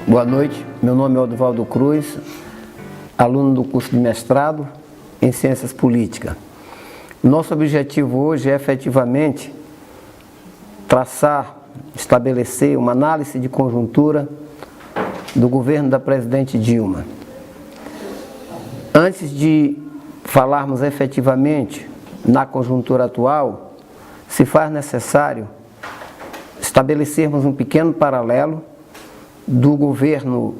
Boa noite, meu nome é Oduvaldo Cruz, aluno do curso de mestrado em Ciências Políticas. Nosso objetivo hoje é efetivamente estabelecer uma análise de conjuntura do governo da presidente Dilma. Antes de falarmos efetivamente na conjuntura atual, se faz necessário estabelecermos um pequeno paralelo do governo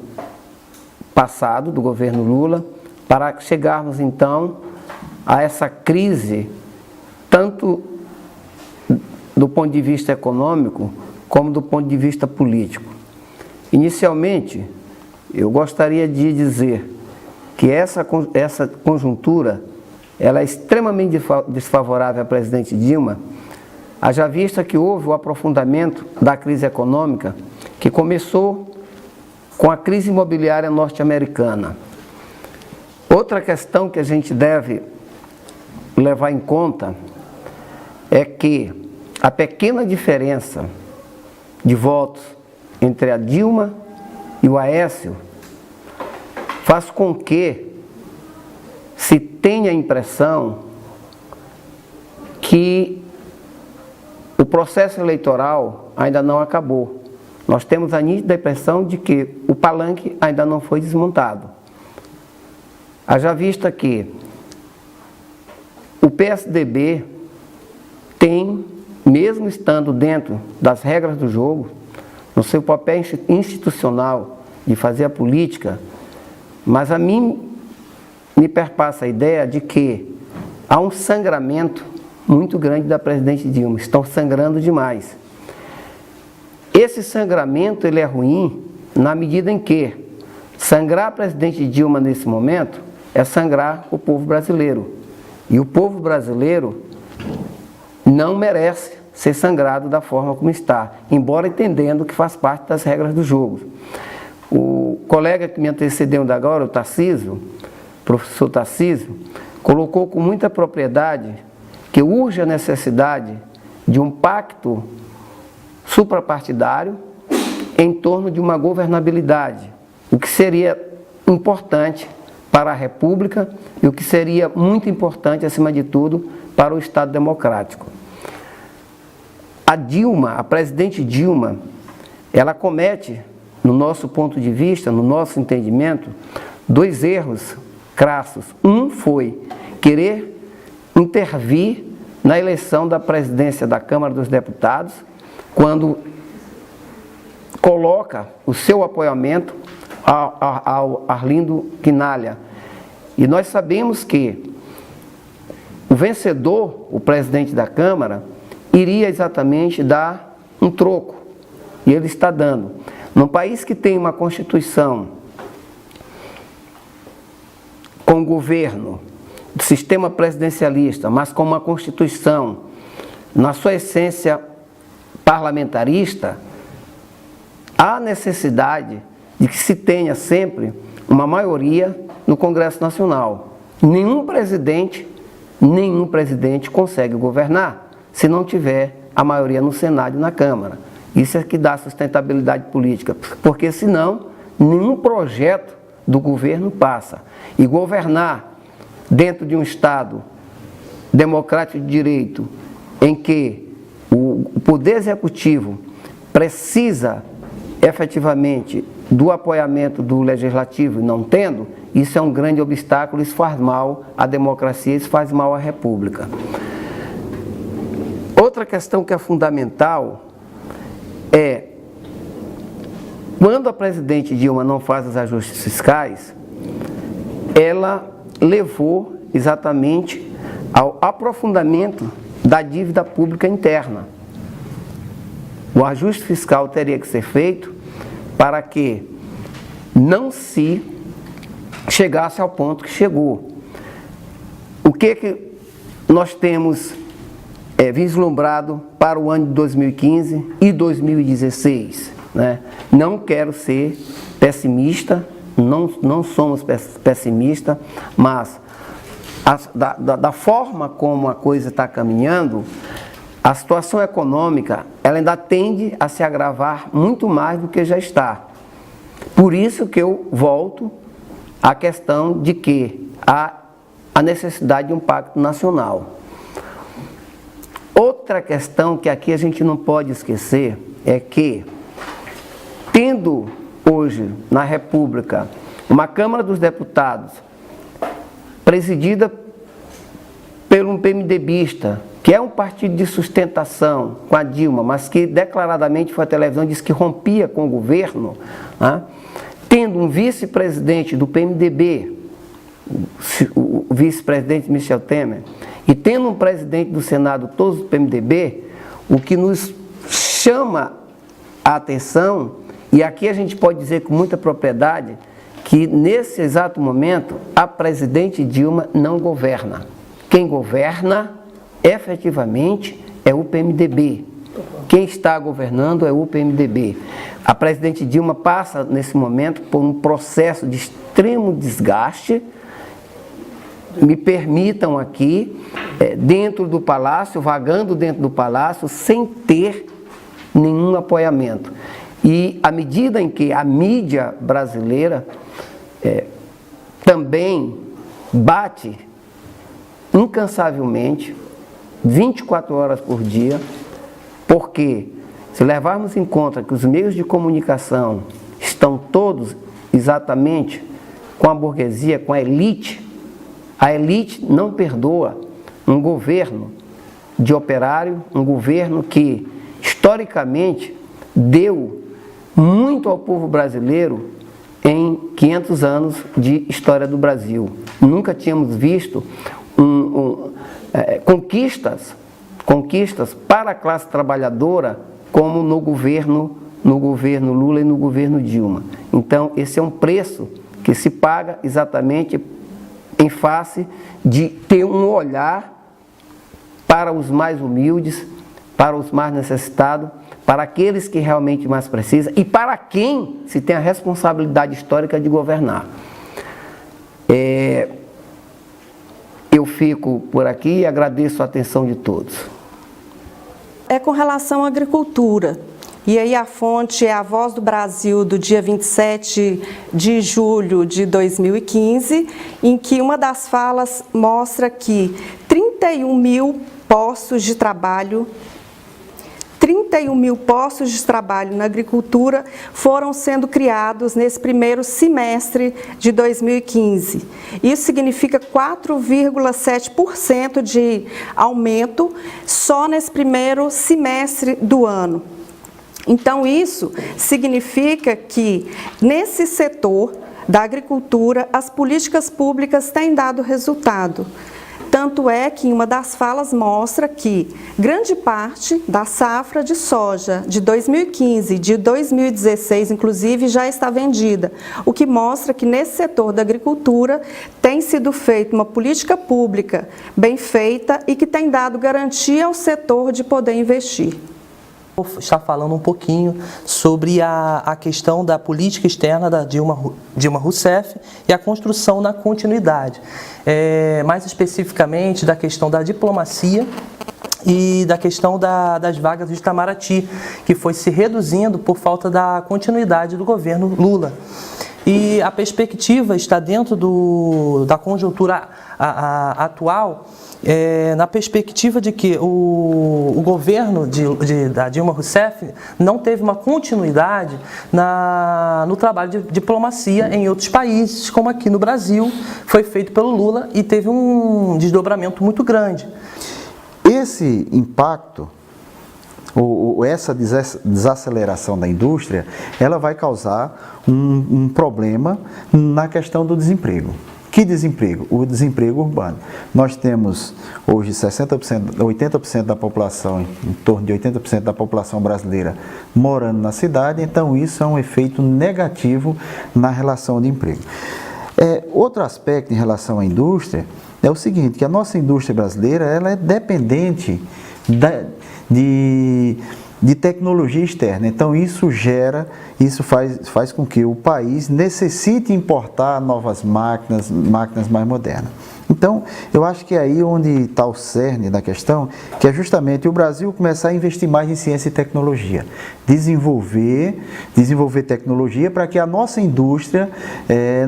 passado, do governo Lula, para chegarmos então a essa crise, tanto do ponto de vista econômico, como do ponto de vista político. Inicialmente, eu gostaria de dizer que essa conjuntura ela é extremamente desfavorável à presidente Dilma, haja vista que houve o aprofundamento da crise econômica, que começou com a crise imobiliária norte-americana. Outra questão que a gente deve levar em conta é que a pequena diferença de votos entre a Dilma e o Aécio faz com que se tenha a impressão que o processo eleitoral ainda não acabou. Nós temos a nítida impressão de que o palanque ainda não foi desmontado. Haja vista que o PSDB tem, mesmo estando dentro das regras do jogo, no seu papel institucional de fazer a política, mas a mim me perpassa a ideia de que há um sangramento muito grande da presidente Dilma, estão sangrando demais. Esse sangramento ele é ruim na medida em que sangrar a presidente Dilma nesse momento é sangrar o povo brasileiro. E o povo brasileiro não merece ser sangrado da forma como está, embora entendendo que faz parte das regras do jogo. O colega que me antecedeu de agora, o Tarcísio, professor Tarcísio, colocou com muita propriedade que urge a necessidade de um pacto suprapartidário em torno de uma governabilidade, o que seria importante para a República e o que seria muito importante, acima de tudo, para o Estado democrático. A Dilma, a presidente Dilma, ela comete, no nosso ponto de vista, no nosso entendimento, dois erros crassos. Um foi querer intervir na eleição da presidência da Câmara dos Deputados, quando coloca o seu apoiamento ao Arlindo Quinalha. E nós sabemos que o vencedor, o presidente da Câmara, iria exatamente dar um troco. E ele está dando. Num país que tem uma Constituição com governo, sistema presidencialista, mas com uma Constituição, na sua essência parlamentarista, há necessidade de que se tenha sempre uma maioria no Congresso Nacional. Nenhum presidente consegue governar se não tiver a maioria no Senado e na Câmara. Isso é que dá sustentabilidade política, porque senão nenhum projeto do governo passa. E governar dentro de um Estado democrático de direito, em que o Poder Executivo precisa efetivamente do apoiamento do Legislativo e não tendo, isso é um grande obstáculo, isso faz mal à democracia, isso faz mal à República. Outra questão que é fundamental é, quando a presidente Dilma não faz os ajustes fiscais, ela levou exatamente ao aprofundamento da dívida pública interna. O ajuste fiscal teria que ser feito para que não se chegasse ao ponto que chegou. O que nós temos vislumbrado para o ano de 2015 e 2016? Né? Não quero ser pessimista, não somos pessimistas, mas da forma como a coisa está caminhando, a situação econômica ela ainda tende a se agravar muito mais do que já está. Por isso que eu volto à questão de que há a necessidade de um pacto nacional. Outra questão que aqui a gente não pode esquecer é que, tendo hoje na República uma Câmara dos Deputados presidida por um PMDBista, que é um partido de sustentação com a Dilma, mas que declaradamente foi à televisão e disse que rompia com o governo, né? Tendo um vice-presidente do PMDB, o vice-presidente Michel Temer, e tendo um presidente do Senado, todos do PMDB, o que nos chama a atenção, e aqui a gente pode dizer com muita propriedade, que nesse exato momento a presidente Dilma não governa. Quem governa efetivamente é o PMDB. Quem está governando é o PMDB. A presidente Dilma passa nesse momento por um processo de extremo desgaste. Me permitam aqui, dentro do palácio, vagando dentro do palácio, sem ter nenhum apoiamento. E à medida em que a mídia brasileira também bate incansavelmente, 24 horas por dia, porque se levarmos em conta que os meios de comunicação estão todos exatamente com a burguesia, com a elite não perdoa um governo de operário, um governo que historicamente deu muito ao povo brasileiro em 500 anos de história do Brasil. Nunca tínhamos visto conquistas para a classe trabalhadora como no governo Lula e no governo Dilma. Então, esse é um preço que se paga exatamente em face de ter um olhar para os mais humildes, para os mais necessitados, para aqueles que realmente mais precisam e para quem se tem a responsabilidade histórica de governar. Eu fico por aqui e agradeço a atenção de todos. É com relação à agricultura. E aí a fonte é a Voz do Brasil, do dia 27 de julho de 2015, em que uma das falas mostra que 31 mil postos de trabalho na agricultura foram sendo criados nesse primeiro semestre de 2015. Isso significa 4,7% de aumento só nesse primeiro semestre do ano. Então, isso significa que, nesse setor da agricultura, as políticas públicas têm dado resultado. Tanto é que em uma das falas mostra que grande parte da safra de soja de 2015 e de 2016, inclusive, já está vendida, o que mostra que nesse setor da agricultura tem sido feita uma política pública bem feita e que tem dado garantia ao setor de poder investir. Vou estar falando um pouquinho sobre a questão da política externa da Dilma Rousseff e a construção na continuidade. Mais especificamente da questão da diplomacia e da questão das vagas de Itamaraty, que foi se reduzindo por falta da continuidade do governo Lula. E a perspectiva está dentro da conjuntura atual, na perspectiva de que o governo da Dilma Rousseff não teve uma continuidade no trabalho de diplomacia em outros países, como aqui no Brasil, foi feito pelo Lula e teve um desdobramento muito grande. Esse impacto, ou essa desaceleração da indústria, ela vai causar um problema na questão do desemprego. Que desemprego? O desemprego urbano. Nós temos hoje 80% da população, em torno de 80% da população brasileira morando na cidade, então isso é um efeito negativo na relação de emprego. Outro aspecto em relação à indústria é o seguinte, que a nossa indústria brasileira ela é dependente de tecnologia externa, então isso faz com que o país necessite importar novas máquinas mais modernas. Então, eu acho que é aí onde está o cerne da questão, que é justamente o Brasil começar a investir mais em ciência e tecnologia, desenvolver tecnologia para que a nossa indústria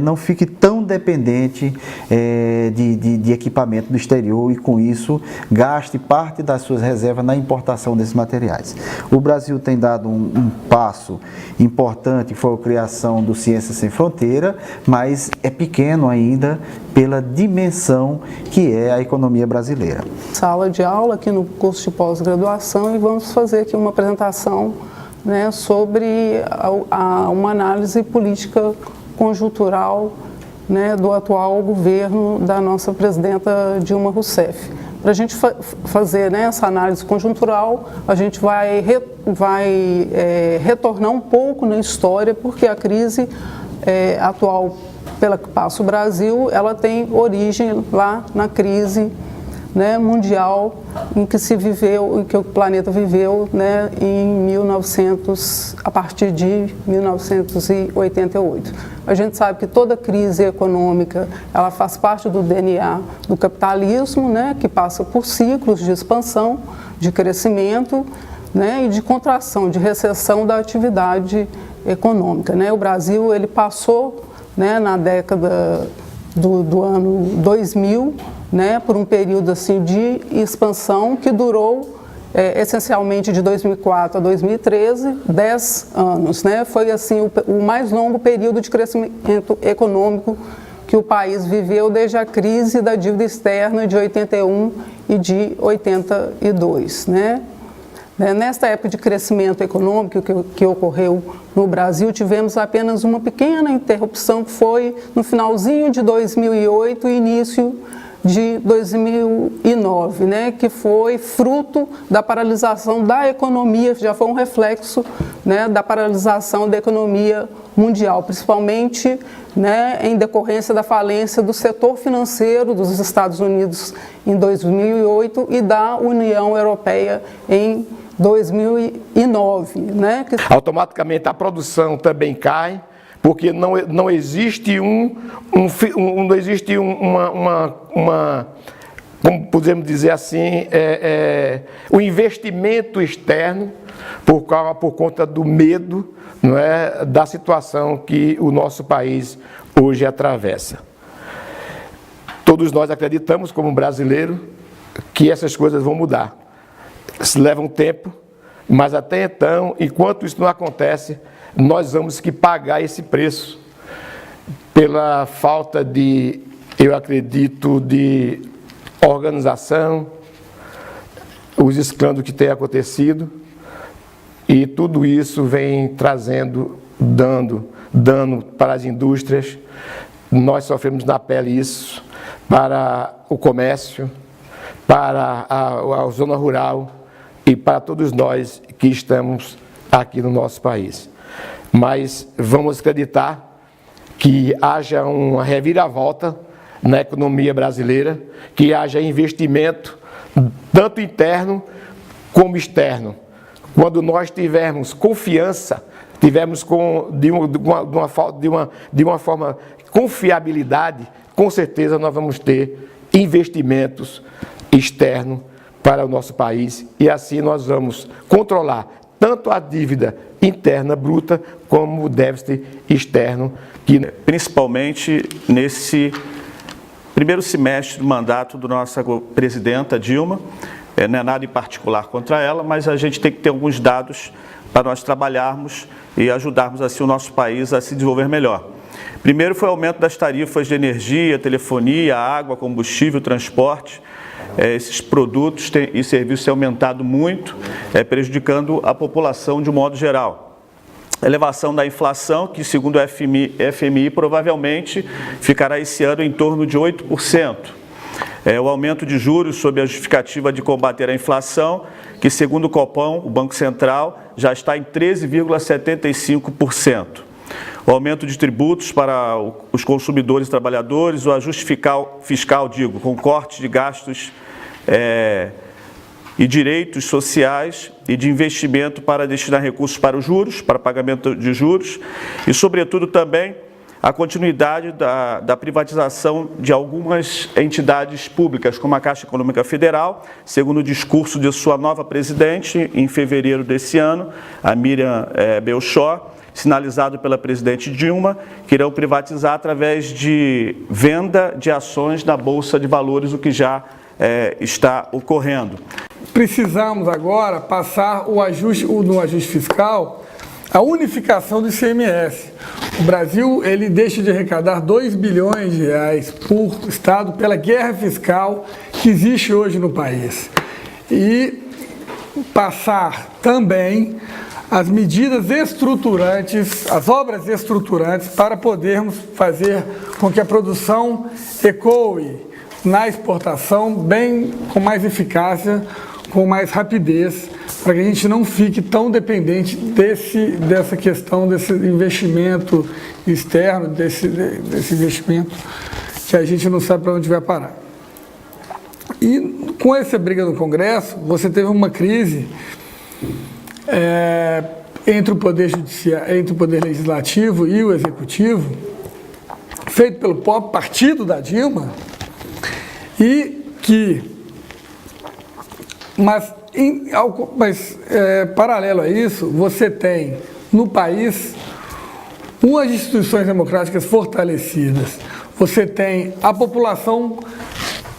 não fique tão dependente de equipamento do exterior e, com isso, gaste parte das suas reservas na importação desses materiais. O Brasil tem dado um passo importante, que foi a criação do Ciências Sem Fronteira, mas é pequeno ainda pela dimensão que é a economia brasileira. Sala de aula aqui no curso de pós-graduação e vamos fazer aqui uma apresentação, né, sobre uma análise política conjuntural, né, do atual governo da nossa presidenta Dilma Rousseff. Para a gente fazer, né, essa análise conjuntural, a gente vai retornar um pouco na história, porque a crise atual pela que passa o Brasil, ela tem origem lá na crise, né, mundial em que se viveu, em que o planeta viveu, né, a partir de 1988. A gente sabe que toda crise econômica, ela faz parte do DNA do capitalismo, né, que passa por ciclos de expansão, de crescimento, né, e de contração, de recessão da atividade econômica, né? O Brasil, ele passou, né, na década do ano 2000, né, por um período assim de expansão que durou essencialmente de 2004 a 2013, 10 anos, né? Foi assim o mais longo período de crescimento econômico que o país viveu desde a crise da dívida externa de 81 e de 82, né? Nesta época de crescimento econômico que ocorreu no Brasil, tivemos apenas uma pequena interrupção, que foi no finalzinho de 2008 e início de 2009, né, que foi fruto da paralisação da economia, já foi um reflexo, né, da paralisação da economia mundial, principalmente, né, em decorrência da falência do setor financeiro dos Estados Unidos em 2008 e da União Europeia em 2009, né? Automaticamente a produção também cai, porque não existe como podemos dizer assim, o investimento externo por conta do medo, não é, da situação que o nosso país hoje atravessa. Todos nós acreditamos, como brasileiro, que essas coisas vão mudar. Leva um tempo, mas até então, enquanto isso não acontece, nós vamos que pagar esse preço pela falta de, eu acredito, de organização, os escândalos que têm acontecido, e tudo isso vem trazendo dano para as indústrias. Nós sofremos na pele isso, para o comércio, para a zona rural e para todos nós que estamos aqui no nosso país. Mas vamos acreditar que haja uma reviravolta na economia brasileira, que haja investimento, tanto interno como externo. Quando nós tivermos confiança, de uma forma confiabilidade, com certeza nós vamos ter investimentos externos para o nosso país, e assim nós vamos controlar tanto a dívida interna bruta como o déficit externo. Principalmente nesse primeiro semestre do mandato da nossa presidenta Dilma, não é nada em particular contra ela, mas a gente tem que ter alguns dados para nós trabalharmos e ajudarmos assim o nosso país a se desenvolver melhor. Primeiro foi o aumento das tarifas de energia, telefonia, água, combustível, transporte. Esses produtos e serviços têm aumentado muito, prejudicando a população de um modo geral. A elevação da inflação, que segundo o FMI provavelmente ficará esse ano em torno de 8%. O aumento de juros sob a justificativa de combater a inflação, que segundo o Copom, o Banco Central, já está em 13,75%. O aumento de tributos para os consumidores e trabalhadores, o ajuste fiscal, com corte de gastos e direitos sociais e de investimento para destinar recursos para os juros, para pagamento de juros e, sobretudo, também a continuidade da privatização de algumas entidades públicas, como a Caixa Econômica Federal, segundo o discurso de sua nova presidente, em fevereiro desse ano, a Miriam Belchor, sinalizado pela presidente Dilma, que irão privatizar através de venda de ações na Bolsa de Valores, o que já está ocorrendo. Precisamos agora passar no ajuste fiscal a unificação do ICMS. O Brasil ele deixa de arrecadar 2 bilhões de reais por estado pela guerra fiscal que existe hoje no país. E passar também as medidas estruturantes, as obras estruturantes, para podermos fazer com que a produção ecoe na exportação bem com mais eficácia, com mais rapidez, para que a gente não fique tão dependente dessa questão, desse investimento externo, desse investimento que a gente não sabe para onde vai parar. E com essa briga no Congresso, você teve uma crise entre o Poder Judiciário, entre o Poder Legislativo e o Executivo, feito pelo próprio partido da Dilma, paralelo a isso, você tem no país umas instituições democráticas fortalecidas, você tem a população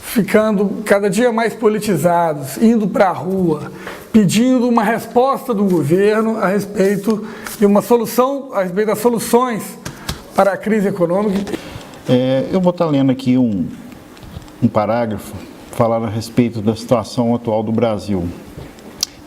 ficando cada dia mais politizados, indo para a rua, pedindo uma resposta do governo a respeito de uma solução, a respeito das soluções para a crise econômica. Eu vou estar lendo aqui um parágrafo falando a respeito da situação atual do Brasil.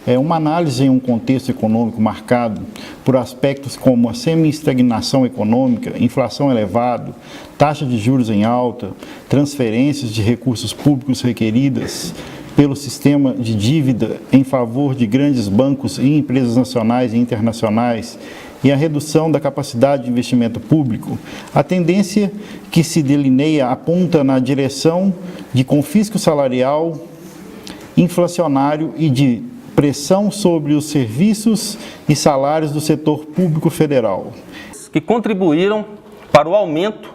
Uma análise em um contexto econômico marcado por aspectos como a semi-estagnação econômica, inflação elevada, taxa de juros em alta, transferências de recursos públicos requeridas pelo sistema de dívida em favor de grandes bancos e empresas nacionais e internacionais e a redução da capacidade de investimento público, a tendência que se delineia aponta na direção de confisco salarial, inflacionário e de pressão sobre os serviços e salários do setor público federal. Que contribuíram para o aumento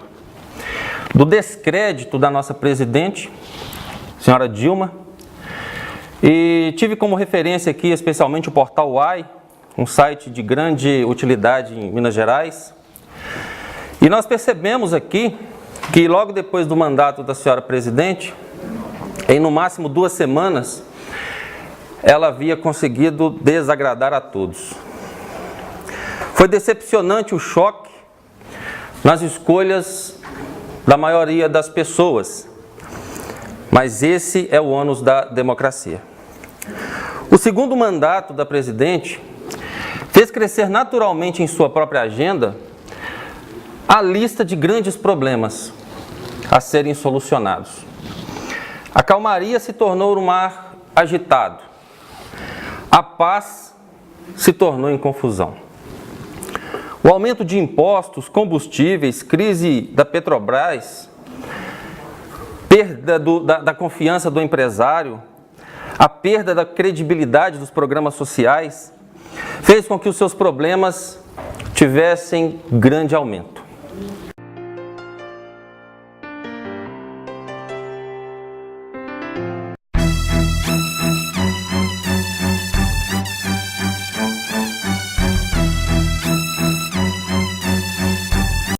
do descrédito da nossa presidente, senhora Dilma, e tive como referência aqui especialmente o portal UAI, um site de grande utilidade em Minas Gerais, e nós percebemos aqui que logo depois do mandato da senhora presidente, em no máximo 2 semanas, ela havia conseguido desagradar a todos. Foi decepcionante o choque nas escolhas da maioria das pessoas, mas esse é o ônus da democracia. O segundo mandato da presidente fez crescer naturalmente em sua própria agenda a lista de grandes problemas a serem solucionados. A calmaria se tornou um mar agitado. A paz se tornou em confusão. O aumento de impostos, combustíveis, crise da Petrobras, perda da confiança do empresário, a perda da credibilidade dos programas sociais, fez com que os seus problemas tivessem grande aumento.